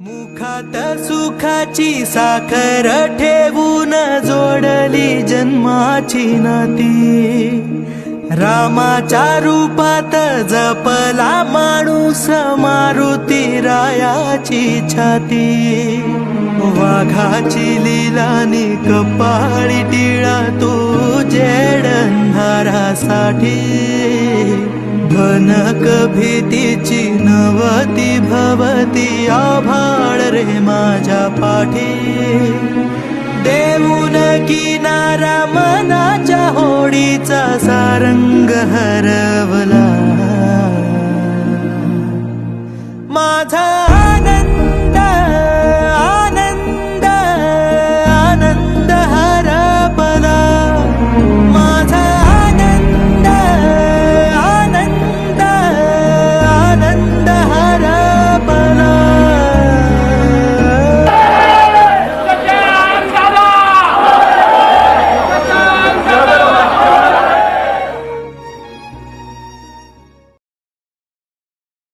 मुखात सुखाची साखर ठेवून जोडली जन्माची नाती, रामाच्या रूपात जपला माणूस मारुती रायाची छाती। वाघाची लीलानी कपाळी टिळा तू जेड अंधारासाठी, भनक भीतीची नवती भवती आभाळ रे माझ्या पाठी। देऊन किनारा मनाच्या होडीचा सारंग हरवला माझा